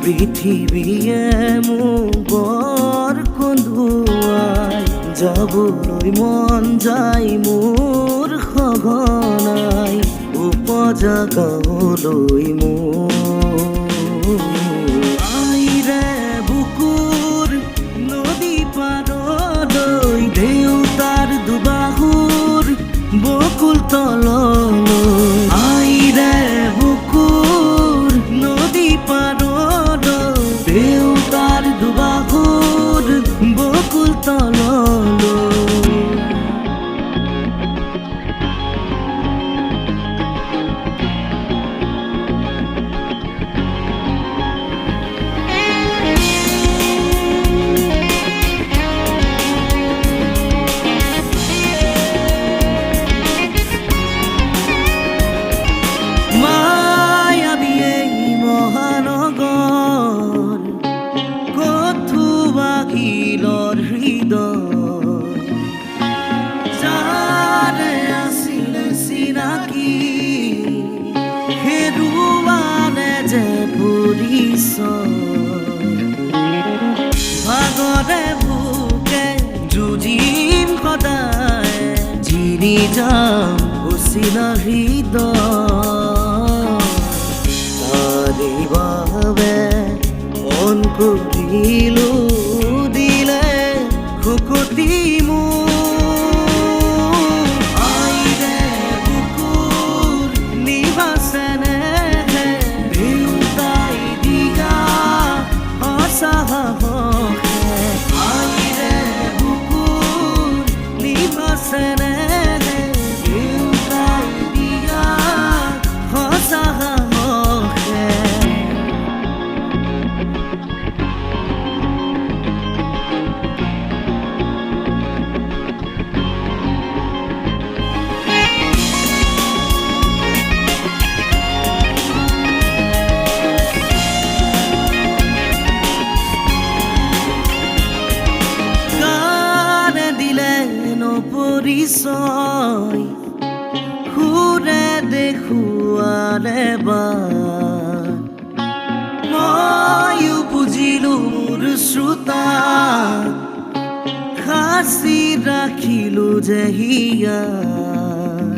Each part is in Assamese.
পৃথিৱীয়ে মোক বৰ কন্দুৱাই যাবলৈ মন যায় মোৰ সঘনাই উপজা গাঁৱলৈ মোৰ আইৰে বুকুৰ নদী পাৰলৈ দেউতাৰ দুবাহুৰ বকুল তললৈ আইৰে বুকুৰ নদী পাৰলৈ দেউতাৰ দুবাহুৰ বকুল তললৈ যাৰে আছিলে চিনাকি হেৰুৱালে যে পৰিচয় ভাগৰে ভোকে যুঁজিম সদায় জিনি যাম অচিনা হৃদয় তাৰে বাবে মন কৰিলো দিলে খুকুতি মোৰ আইৰে বুকুৰ নিবাসেনে দেউতাই দিয়া সঁচা সাহসে আইৰে বুকুৰ নিবাসেনে দেউতাই দিয়া সঁচা সাহসে পৰিচয় সুৰে দেখুৱালে ময়ো বুজিলো মোৰ শ্ৰোতা সাঁচি ৰাখিলো যে হিয়াত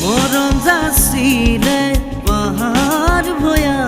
মৰম যাচিলে পাহাৰ ভয়া